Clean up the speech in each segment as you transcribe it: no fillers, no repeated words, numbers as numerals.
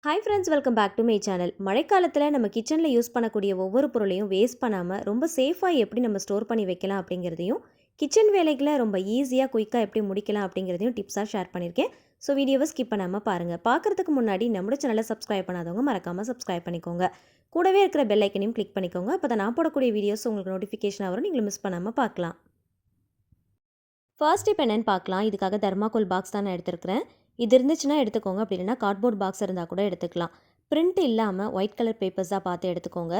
Hi friends, welcome back to my channel. மழைக்காலத்தில் நம்ம கிச்சனில் யூஸ் பண்ணக்கூடிய ஒவ்வொரு பொருளையும் வேஸ்ட் பண்ணாமல் ரொம்ப சேஃபாக எப்படி நம்ம ஸ்டோர் பண்ணி வைக்கலாம் அப்படிங்கிறதையும், கிச்சன் வேலைகளை ரொம்ப ஈஸியாக குயிக்காக எப்படி முடிக்கலாம் அப்படிங்கிறதையும் டிப்ஸாக ஷேர் பண்ணியிருக்கேன். ஸோ வீடியோவை ஸ்கிப் பண்ணாமல் பாருங்கள். பார்க்குறதுக்கு முன்னாடி நம்மளோட சேனலை சப்ஸ்கிரைப் பண்ணாதவங்க மறக்காமல் சப்ஸ்கிரைப் பண்ணிக்கோங்க. கூடவே இருக்கிற பெல் ஐக்கனையும் கிளிக் பண்ணிக்கோங்க. அப்போ தான் நான் போடக்கூடிய வீடியோஸ் உங்களுக்கு நோட்டிஃபிகேஷன் வரும், நீங்கள் மிஸ் பண்ணாமல் பார்க்கலாம். ஃபர்ஸ்ட் டிப் என்னென்னு பார்க்கலாம். இதுக்காக தர்மாக்கோல் பாக்ஸ் தான் நான் எடுத்துருக்கிறேன். இது இருந்துச்சுன்னா எடுத்துக்கோங்க, அப்படி இல்லைனா கார்ட்போர்ட் பாக்ஸ் இருந்தால் கூட எடுத்துக்கலாம். பிரிண்ட் இல்லாமல் ஒயிட் கலர் பேப்பர்ஸாக பார்த்து எடுத்துக்கோங்க.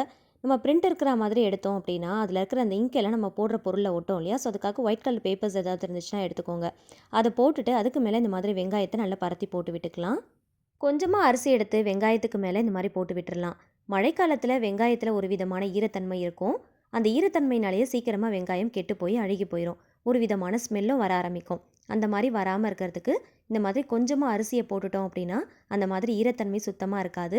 நம்ம பிரிண்ட் இருக்கிற மாதிரி எடுத்தோம் அப்படின்னா அதில் இருக்கிற அந்த இங்கெல்லாம் நம்ம போடுற பொருளில் ஒட்டும் இல்லையா? ஸோ அதுக்காக ஒயிட் கலர் பேப்பர்ஸ் ஏதாவது இருந்துச்சுன்னா எடுத்துக்கோங்க. அதை போட்டுட்டு அதுக்கு மேலே இந்த மாதிரி வெங்காயத்தை நல்லா பரத்தி போட்டு விட்டுக்கலாம். கொஞ்சமாக அரிசி எடுத்து வெங்காயத்துக்கு மேலே இந்த மாதிரி போட்டு விட்டுடலாம். மழைக்காலத்தில் வெங்காயத்தில் ஒரு விதமான ஈரத்தன்மை இருக்கும். அந்த ஈரத்தன்மையினாலேயே சீக்கிரமாக வெங்காயம் கெட்டு போய் அழுகி போயிடும். ஒரு விதமான ஸ்மெல்லும் வர ஆரம்பிக்கும். அந்த மாதிரி வராமல் இருக்கிறதுக்கு இந்த மாதிரி கொஞ்சமாக அரிசியை போட்டுட்டோம் அப்படின்னா அந்த மாதிரி ஈரத்தன்மை சுத்தமாக இருக்காது,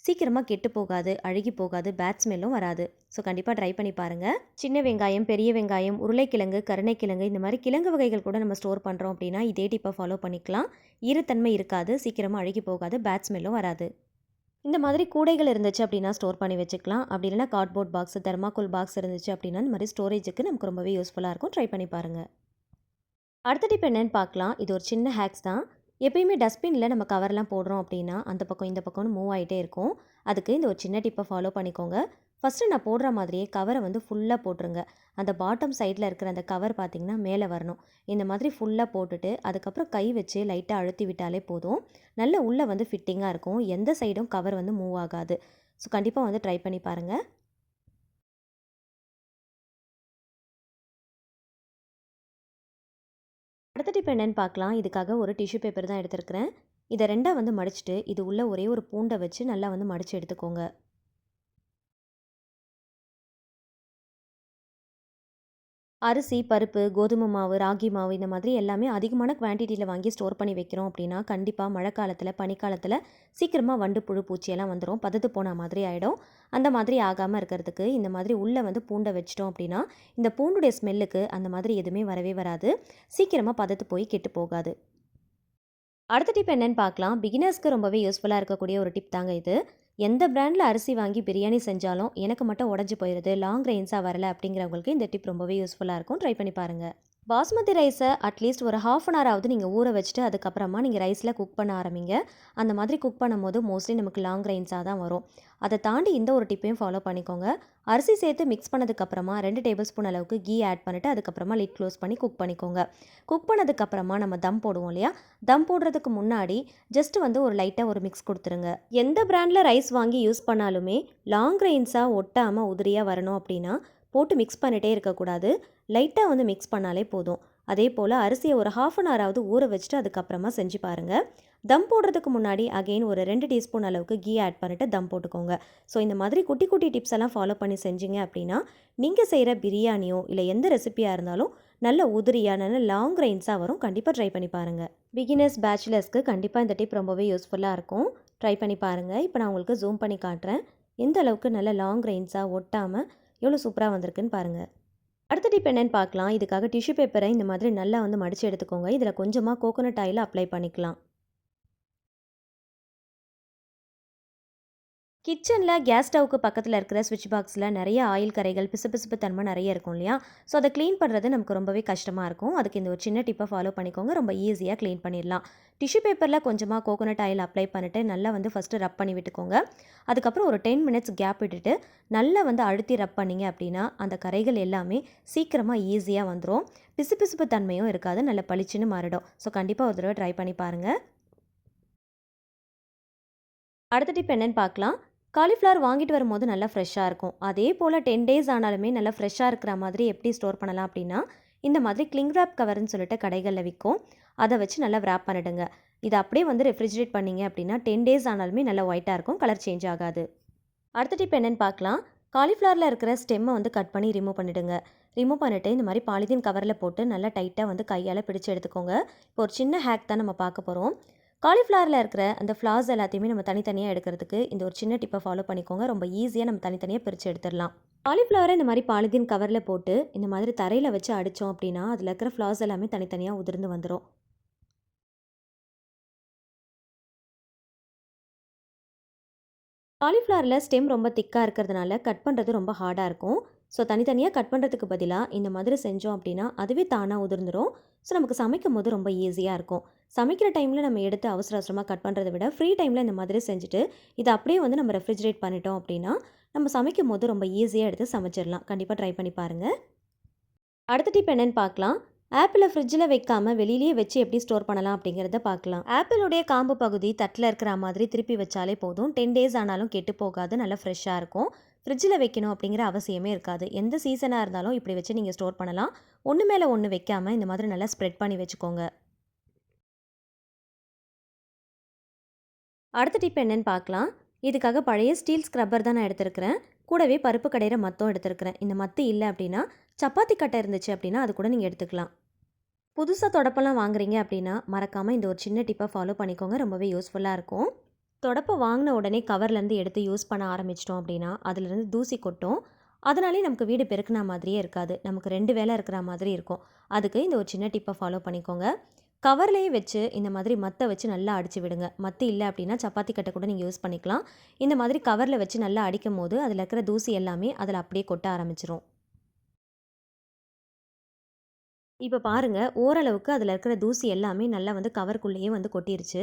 சீக்கிரமாக கெட்டு போகாது, அழுகி போகாது, பேட் ஸ்மெல்லும் வராது. ஸோ கண்டிப்பாக ட்ரை பண்ணி பாருங்கள். சின்ன வெங்காயம், பெரிய வெங்காயம், உருளைக்கிழங்கு, கருணைக்கிழங்கு இந்த மாதிரி கிழங்கு வகைகள் கூட நம்ம ஸ்டோர் பண்ணுறோம் அப்படின்னா இதே டிப்பை ஃபாலோ பண்ணிக்கலாம். ஈரத்தன்மை இருக்காது, சீக்கிரமாக அழுகி போகாது, பேட் ஸ்மெல்லும் வராது. இந்த மாதிரி கூடைகள் இருந்துச்சு அப்படின்னா ஸ்டோர் பண்ணி வச்சுக்கலாம். அப்படி இல்லைனா கார்ட்போர்ட் பாக்ஸ், தெர்மாக்கோல் பாக்ஸ் இருந்துச்சு அப்படின்னா இந்த மாதிரி ஸ்டோரேஜுக்கு நமக்கு ரொம்பவே யூஸ்ஃபுல்லாக இருக்கும். ட்ரை பண்ணி பாருங்கள். அடுத்த டிப் என்னென்னு பார்க்கலாம். இது ஒரு சின்ன ஹேக்ஸ் தான். எப்பயுமே டஸ்ட்பினில் நம்ம கவர்லாம் போடுறோம் அப்படின்னா அந்த பக்கம் இந்த பக்கம்னு மூவ் ஆகிட்டே இருக்கும். அதுக்கு இந்த ஒரு சின்ன டிப்பை ஃபாலோ பண்ணிக்கோங்க. ஃபஸ்ட்டு நான் போடுற மாதிரியே கவரை வந்து ஃபுல்லாக போட்டுருங்க. அந்த பாட்டம் சைடில் இருக்கிற அந்த கவர் பார்த்திங்கன்னா மேலே வரணும். இந்த மாதிரி ஃபுல்லாக போட்டுட்டு அதுக்கப்புறம் கை வச்சு லைட்டாக அழுத்தி விட்டாலே போதும். நல்ல உள்ளே வந்து ஃபிட்டிங்காக இருக்கும். எந்த சைடும் கவர் வந்து மூவ் ஆகாது. ஸோ கண்டிப்பாக வந்து ட்ரை பண்ணி பாருங்கள். அடுத்த டிப் என்னென்னு பார்க்கலாம். இதுக்காக ஒரு டிஷ்யூ பேப்பர் தான் எடுத்துருக்கிறேன். இதை ரெண்டாக வந்து மடிச்சுட்டு இது உள்ள ஒரே ஒரு பூண்டை வச்சு நல்லா வந்து மடித்து எடுத்துக்கோங்க. அரிசி, பருப்பு, கோதுமை மாவு, ராகி மாவு இந்த மாதிரி எல்லாமே அதிகமான குவான்டிட்டியில் வாங்கி ஸ்டோர் பண்ணி வைக்கிறோம் அப்படின்னா கண்டிப்பாக மழை காலத்தில், பனிக்காலத்தில் சீக்கிரமாக வண்டு, புழு, பூச்சியெல்லாம் வந்துடும். பதத்து போன மாதிரி ஆகிடும். அந்த மாதிரி ஆகாமல் இருக்கிறதுக்கு இந்த மாதிரி உள்ளே வந்து பூண்டை வச்சிட்டோம் அப்படின்னா இந்த பூண்டுடைய ஸ்மெல்லுக்கு அந்த மாதிரி எதுவுமே வரவே வராது. சீக்கிரமாக பதத்து போய் கெட்டு போகாது. அடுத்த டிப் என்னென்னு பார்க்கலாம். பிகினர்ஸ்க்கு ரொம்பவே யூஸ்ஃபுல்லாக இருக்கக்கூடிய ஒரு டிப் தாங்க இது. எந்த பிராண்டில் அரிசி வாங்கி பிரியாணி செஞ்சாலும் எனக்கு மட்டும் உடஞ்சி போயிடுது, லாங் ரெயின்ஸாக வரல அப்படிங்கிறவங்களுக்கு இந்த டிப் ரொம்பவே யூஸ்ஃபுல்லாக இருக்கும். ட்ரை பண்ணி பாருங்கள். பாஸ்மதி ரைஸை அட்லீஸ்ட் ஒரு ½ அன் ஹவர் நீங்கள் ஊற வச்சுட்டு அதுக்கப்புறமா நீங்கள் ரைஸில் குக் பண்ண ஆரம்பிங்க. அந்த மாதிரி குக் பண்ணும்போது மோஸ்ட்லி நமக்கு லாங் ரைன்ஸாக தான் வரும். அதை தாண்டி இந்த ஒரு டிப்பையும் ஃபாலோ பண்ணிக்கோங்க. அரிசி சேர்த்து மிக்ஸ் பண்ணதுக்கப்புறமா 2 டேபிள் ஸ்பூன் அளவுக்கு கீ ஆட் பண்ணிவிட்டு அதுக்கப்புறமா லிட் க்ளோஸ் பண்ணி குக் பண்ணிக்கோங்க. குக் பண்ணதுக்கப்புறமா நம்ம தம் போடுவோம் இல்லையா? தம் போடுறதுக்கு முன்னாடி ஜஸ்ட் வந்து ஒரு லைட்டாக ஒரு மிக்ஸ் கொடுத்துருங்க. எந்த பிராண்டில் ரைஸ் வாங்கி யூஸ் பண்ணாலுமே லாங் ரைன்ஸாக ஒட்டாமல் உதிரியாக வரணும் அப்படின்னா போட்டு மிக்ஸ் பண்ணிகிட்டே இருக்கக்கூடாது. லைட்டாக வந்து மிக்ஸ் பண்ணாலே போதும். அதே போல் அரிசியை ஒரு ½ அன் ஹவராவது ஊற வச்சுட்டு அதுக்கப்புறமா செஞ்சு பாருங்கள். தம் போடுறதுக்கு முன்னாடி அகெயின் ஒரு 2 டீஸ்பூன் அளவுக்கு கீ ஆட் பண்ணிவிட்டு தம் போட்டுக்கோங்க. ஸோ இந்த மாதிரி குட்டி குட்டி டிப்ஸ் எல்லாம் ஃபாலோ பண்ணி செஞ்சீங்க அப்படின்னா நீங்கள் செய்கிற பிரியாணியோ இல்லை எந்த ரெசிபியாக இருந்தாலும் நல்ல உதிரியாக நல்ல லாங் ரைன்ஸாக வரும். கண்டிப்பாக ட்ரை பண்ணி பாருங்கள். பிகினர்ஸ், பேச்சுலர்ஸ்க்கு கண்டிப்பாக இந்த டிப் ரொம்பவே யூஸ்ஃபுல்லாக இருக்கும். ட்ரை பண்ணி பாருங்கள். இப்போ நான் உங்களுக்கு ஜூம் பண்ணி காட்டுறேன். எந்த அளவுக்கு நல்ல லாங் ரைன்ஸாக ஒட்டாமல் எவ்வளோ சூப்பராக வந்திருக்குன்னு பாருங்கள். அடுத்த டிப் என்னென்னு பார்க்கலாம். இதுக்காக டிஷ்யூ பேப்பரை இந்த மாதிரி நல்லா வந்து மடித்து எடுத்துக்கோங்க. இதில் கொஞ்சமாக கோகோனட் ஆயில் அப்ளை பண்ணிக்கலாம். கிச்சனில் கேஸ் ஸ்டவ்வுக்கு பக்கத்தில் இருக்கிற ஸ்விட்ச் பாக்ஸில் நிறைய ஆயில் கரைகள், பிசுபிசுப்பு தன்மை நிறைய இருக்கும் இல்லையா? ஸோ அதை க்ளீன் பண்ணுறது நமக்கு ரொம்பவே கஷ்டமாக இருக்கும். அதுக்கு இந்த ஒரு சின்ன டிப்பை ஃபாலோ பண்ணிக்கோங்க. ரொம்ப ஈஸியாக க்ளீன் பண்ணிடலாம். டிஷ்யூ பேப்பரில் கொஞ்சமாக கோகோனட் ஆயில் அப்ளை பண்ணிவிட்டு நல்லா வந்து ஃபஸ்ட்டு ரப் பண்ணி விட்டுக்கோங்க. அதுக்கப்புறம் ஒரு 10 மினிட்ஸ் கேப் விட்டுட்டு நல்லா வந்து அழுத்தி ரப் பண்ணிங்க அப்படின்னா அந்த கரைகள் எல்லாமே சீக்கிரமாக ஈஸியாக வந்துடும். பிசுபிசுப்பு தன்மையும் இருக்காது, நல்ல பளிச்சுன்னு மாறிடும். ஸோ கண்டிப்பாக ஒரு தடவை ட்ரை பண்ணி பாருங்கள். அடுத்த டிப் என்னென்னு பார்க்கலாம். காலிஃப்ளவர் வாங்கிட்டு வரும்போது நல்லா ஃப்ரெஷ்ஷாக இருக்கும். அதே போல் 10 டேஸ் ஆனாலுமே நல்லா ஃப்ரெஷ்ஷாக இருக்கிற மாதிரி எப்படி ஸ்டோர் பண்ணலாம் அப்படின்னா இந்த மாதிரி கிளிங் ரேப் கவர்னு சொல்லிட்டு கடைகளில் விற்கும். அதை வச்சு நல்லா விராப் பண்ணிடுங்க. இதை அப்படியே வந்து ரெஃப்ரிஜரேட் பண்ணிங்க அப்படின்னா 10 டேஸ் ஆனாலுமே நல்லா ஒயிட்டாக இருக்கும், கலர் சேஞ்ச் ஆகாது. அடுத்த டிப் என்னென்னு பார்க்கலாம். காலிஃப்ளவரில் இருக்கிற ஸ்டெம்மை வந்து கட் பண்ணி ரிமூவ் பண்ணிவிடுங்க. ரிமூவ் பண்ணிவிட்டு இந்த மாதிரி பாலிதீன் கவரில் போட்டு நல்லா டைட்டாக வந்து கையால் பிடிச்சு எடுத்துக்கோங்க. இப்போ ஒரு சின்ன ஹேக் தான் நம்ம பார்க்க போகிறோம். காலிஃப்ளவரில் இருக்கிற அந்த ஃப்ளார்ஸ் எல்லாத்தையுமே நம்ம தனித்தனியாக எடுக்கிறதுக்கு இந்த ஒரு சின்ன டிப்பை ஃபாலோ பண்ணிக்கோங்க. ரொம்ப ஈஸியாக நம்ம தனித்தனியாக பிரித்து எடுத்துடலாம். காலிஃப்ளவரை இந்த மாதிரி பாலிதீன் கவரில் போட்டு இந்த மாதிரி தரையில் வச்சு அடித்தோம் அப்படின்னா அதில் இருக்கிற ஃப்ளார்ஸ் எல்லாமே தனித்தனியாக உதிர்ந்து வந்துடும். காலிஃப்ளவரில் ஸ்டெம் ரொம்ப திக்காக இருக்கிறதுனால கட் பண்ணுறது ரொம்ப ஹார்டாக இருக்கும். ஸோ தனித்தனியாக கட் பண்ணுறதுக்கு பதிலாக இந்த மாதிரி செஞ்சோம் அப்படின்னா அதுவே தானாக உதிர்ந்துடும். ஸோ நமக்கு சமைக்கும் போது ரொம்ப ஈஸியாக இருக்கும். சமைக்கிற டைமில் நம்ம எடுத்து அவசர அவசரமாக கட் பண்ணுறதை விட ஃப்ரீ டைமில் இந்த மாதிரி செஞ்சுட்டு இதை அப்படியே வந்து நம்ம ரெஃப்ரிஜரேட் பண்ணிட்டோம் அப்படின்னா நம்ம சமைக்கும் போது ரொம்ப ஈஸியாக எடுத்து சமைச்சிடலாம். கண்டிப்பாக ட்ரை பண்ணி பாருங்கள். அடுத்த டிப் என்னென்னு பார்க்கலாம். ஆப்பிளை ஃப்ரிட்ஜில் வைக்காமல் வெளியிலேயே வச்சு எப்படி ஸ்டோர் பண்ணலாம் அப்படிங்கிறத பார்க்கலாம். ஆப்பிளுடைய காம்பு பகுதி தட்டில் இருக்கிற மாதிரி திருப்பி வச்சாலே போதும். 10 டேஸ் ஆனாலும் கெட்டு போகாது, நல்லா ஃப்ரெஷ்ஷாக இருக்கும். ஃப்ரிட்ஜில் வைக்கணும் அப்படிங்கிற அவசியமே இருக்காது. எந்த சீசனாக இருந்தாலும் இப்படி வச்சு நீங்கள் ஸ்டோர் பண்ணலாம். ஒன்று மேலே ஒன்று வைக்காமல் இந்த மாதிரி நல்லா ஸ்ப்ரெட் பண்ணி வச்சுக்கோங்க. அடுத்த டிப் என்னென்னு பார்க்கலாம். இதுக்காக பழைய ஸ்டீல் ஸ்க்ரப்பர் தான் நான் எடுத்திருக்கிறேன். கூடவே பருப்பு கடையிற மத்தும் எடுத்திருக்கிறேன். இந்த மத்து இல்லை அப்படின்னா சப்பாத்தி கட்டை இருந்துச்சு அப்படின்னா அது கூட நீங்கள் எடுத்துக்கலாம். புதுசாக தொடப்பெல்லாம் வாங்குறீங்க அப்படின்னா மறக்காமல் இந்த ஒரு சின்ன டிப்பை ஃபாலோ பண்ணிக்கோங்க. ரொம்பவே யூஸ்ஃபுல்லாக இருக்கும். தொடப்பை வாங்கின உடனே கவர்லேருந்து எடுத்து யூஸ் பண்ண ஆரம்பிச்சிட்டோம் அப்படின்னா அதுலேருந்து தூசி கொட்டும். அதனாலே நமக்கு வீடு பெருக்கின மாதிரியே இருக்காது. நமக்கு 2 வேலை இருக்கிற மாதிரி இருக்கும். அதுக்கு இந்த ஒரு சின்ன டிப்பை ஃபாலோ பண்ணிக்கோங்க. கவர்லேயே வச்சு இந்த மாதிரி மத்தை வச்சு நல்லா அடித்து விடுங்க. மத்து இல்லை அப்படின்னா சப்பாத்தி கட்டை கூட நீங்கள் யூஸ் பண்ணிக்கலாம். இந்த மாதிரி கவரில் வச்சு நல்லா அடிக்கும் போது அதில் இருக்கிற தூசி எல்லாமே அதில் அப்படியே கொட்ட ஆரம்பிச்சிரும். இப்போ பாருங்கள், ஓரளவுக்கு அதில் இருக்கிற தூசி எல்லாமே நல்லா வந்து கவருக்குள்ளேயே வந்து கொட்டிருச்சு.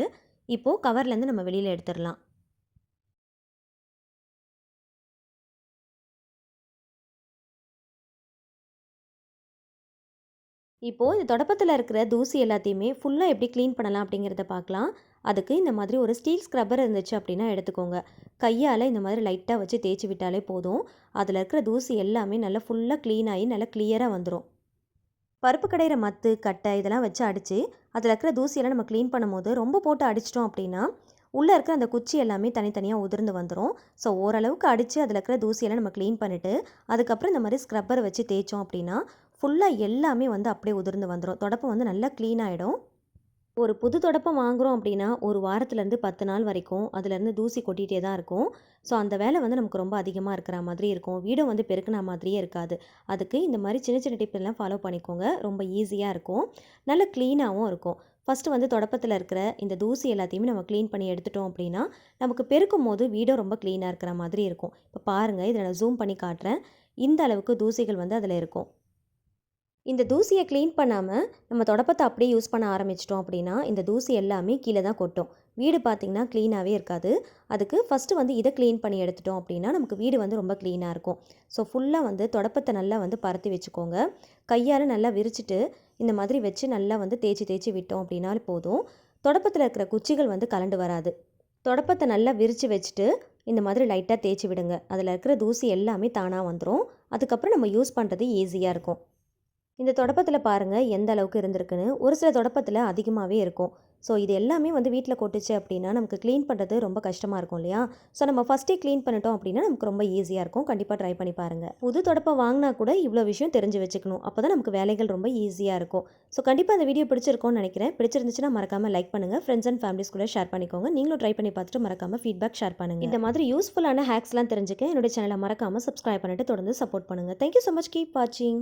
இப்போது கவர்லேருந்து நம்ம வெளியில் எடுத்துடலாம். இப்போது இந்த தொடப்பத்தில் இருக்கிற தூசி எல்லாத்தையுமே ஃபுல்லாக எப்படி க்ளீன் பண்ணலாம் அப்படிங்கிறத பார்க்கலாம். அதுக்கு இந்த மாதிரி ஒரு ஸ்டீல் ஸ்க்ரப்பர் இருந்துச்சு அப்படின்னா எடுத்துக்கோங்க. கையால் இந்த மாதிரி லைட்டாக வச்சு தேய்ச்சி விட்டாலே போதும். அதில் இருக்கிற தூசி எல்லாமே நல்லா ஃபுல்லாக க்ளீன் ஆகி நல்லா கிளியராக வந்துடும். பருப்பு கடையிற மத்து, கட்டை இதெல்லாம் வச்சு அடித்து அதில் இருக்கிற தூசியெல்லாம் நம்ம க்ளீன் பண்ணும்போது ரொம்ப போட்டு அடிச்சிட்டோம் அப்படின்னா உள்ளே இருக்கிற அந்த குச்சி எல்லாமே தனித்தனியாக உதிர்ந்து வந்துடும். ஸோ ஓரளவுக்கு அடித்து அதில் இருக்கிற தூசியெல்லாம் நம்ம க்ளீன் பண்ணிவிட்டு அதுக்கப்புறம் இந்த மாதிரி ஸ்க்ரப்பரை வச்சு தேய்ச்சோம் அப்படின்னா ஃபுல்லாக எல்லாமே வந்து அப்படியே உதிர்ந்து வந்துடும். தொடப்பம் வந்து நல்லா க்ளீன் ஆகிடும். ஒரு புது தொடப்பம் வாங்குகிறோம் அப்படின்னா ஒரு வாரத்துலேருந்து 10 நாள் வரைக்கும் அதுலேருந்து தூசி கொட்டிகிட்டே தான் இருக்கும். ஸோ அந்த வேலை வந்து நமக்கு ரொம்ப அதிகமாக இருக்கிற மாதிரி இருக்கும். வீடும் வந்து பெருக்கின மாதிரியே இருக்காது. அதுக்கு இந்த மாதிரி சின்ன சின்ன டிப் எல்லாம் ஃபாலோ பண்ணிக்கோங்க. ரொம்ப ஈஸியாக இருக்கும், நல்ல க்ளீனாகவும் இருக்கும். ஃபஸ்ட்டு வந்து தொடப்பத்தில் இருக்கிற இந்த தூசி எல்லாத்தையுமே நம்ம க்ளீன் பண்ணி எடுத்துட்டோம் அப்படின்னா நமக்கு பெருக்கும் போது வீடும் ரொம்ப க்ளீனாக இருக்கிற மாதிரி இருக்கும். இப்போ பாருங்கள், இதை நான் ஜூம் பண்ணி காட்டுறேன். இந்த அளவுக்கு தூசிகள் வந்து அதில் இருக்கும். இந்த தூசியை க்ளீன் பண்ணாமல் நம்ம தொடப்பத்தை அப்படியே யூஸ் பண்ண ஆரம்பிச்சிட்டோம் அப்படின்னா இந்த தூசி எல்லாமே கீழே தான் கொட்டும். வீடு பார்த்திங்கன்னா க்ளீனாகவே இருக்காது. அதுக்கு ஃபஸ்ட்டு வந்து இதை க்ளீன் பண்ணி எடுத்துட்டோம் அப்படின்னா நமக்கு வீடு வந்து ரொம்ப க்ளீனாக இருக்கும். ஸோ ஃபுல்லாக வந்து தொடப்பத்தை நல்லா வந்து பரத்தி வச்சுக்கோங்க. கையால் நல்லா விரிச்சிட்டு இந்த மாதிரி வச்சு நல்லா வந்து தேய்ச்சி தேய்ச்சி விட்டோம் அப்படின்னாலே போதும். தொடப்பத்தில் இருக்கிற குச்சிகள் வந்து கலண்டு வராது. தொடப்பத்தை நல்லா விரித்து வச்சுட்டு இந்த மாதிரி லைட்டாக தேய்ச்சி விடுங்க. அதில் இருக்கிற தூசி எல்லாமே தானாக வந்துடும். அதுக்கப்புறம் நம்ம யூஸ் பண்ணுறது ஈஸியாக இருக்கும். இந்த தொடப்பத்தில் பாருங்கள் எந்த அளவுக்கு இருந்திருக்குன்னு. ஒரு சில தொடப்பத்தில் அதிகமாகவே இருக்கும். ஸோ இது எல்லாமே வந்து வீட்டில் கொட்டுச்சு அப்படின்னா நமக்கு க்ளீன் பண்ணுறது ரொம்ப கஷ்டமாக இருக்கும் இல்லையா? ஸோ நம்ம ஃபஸ்ட்டே க்ளீன் பண்ணிட்டோம் அப்படின்னா நமக்கு ரொம்ப ஈஸியாக இருக்கும். கண்டிப்பாக ட்ரை பண்ணி பாருங்கள். புது தொடப்பம் வாங்கினா கூட இவ்வளோ விஷயம் தெரிஞ்சு வச்சுக்கணும். அப்போ தான் நமக்கு வேலைகள் ரொம்ப ஈஸியாக இருக்கும். ஸோ கண்டிப்பாக அந்த வீடியோ பிடிச்சிருக்கும்னு நினைக்கிறேன். பிடிச்சிருந்துச்சுன்னா மறக்காமல் லைக் பண்ணுங்கள். ஃப்ரெண்ட்ஸ் அண்ட் ஃபேமிலிஸ் கூட ஷேர் பண்ணிக்கோங்க. நீங்களும் ட்ரை பண்ணி பார்த்துட்டு மறக்காமல் ஃபீட்பேக் ஷேர் பண்ணுங்கள். இந்த மாதிரி யூஸ்ஃபுல்லான ஹேக்ஸ்லாம் தெரிஞ்சுக்க என்னோட சேனலை மறக்காமல் சப்ஸ்கிரைப் பண்ணிட்டு தொடர்ந்து சப்போர்ட் பண்ணுங்கள். Thank you so much. கீப் வாட்சிங்.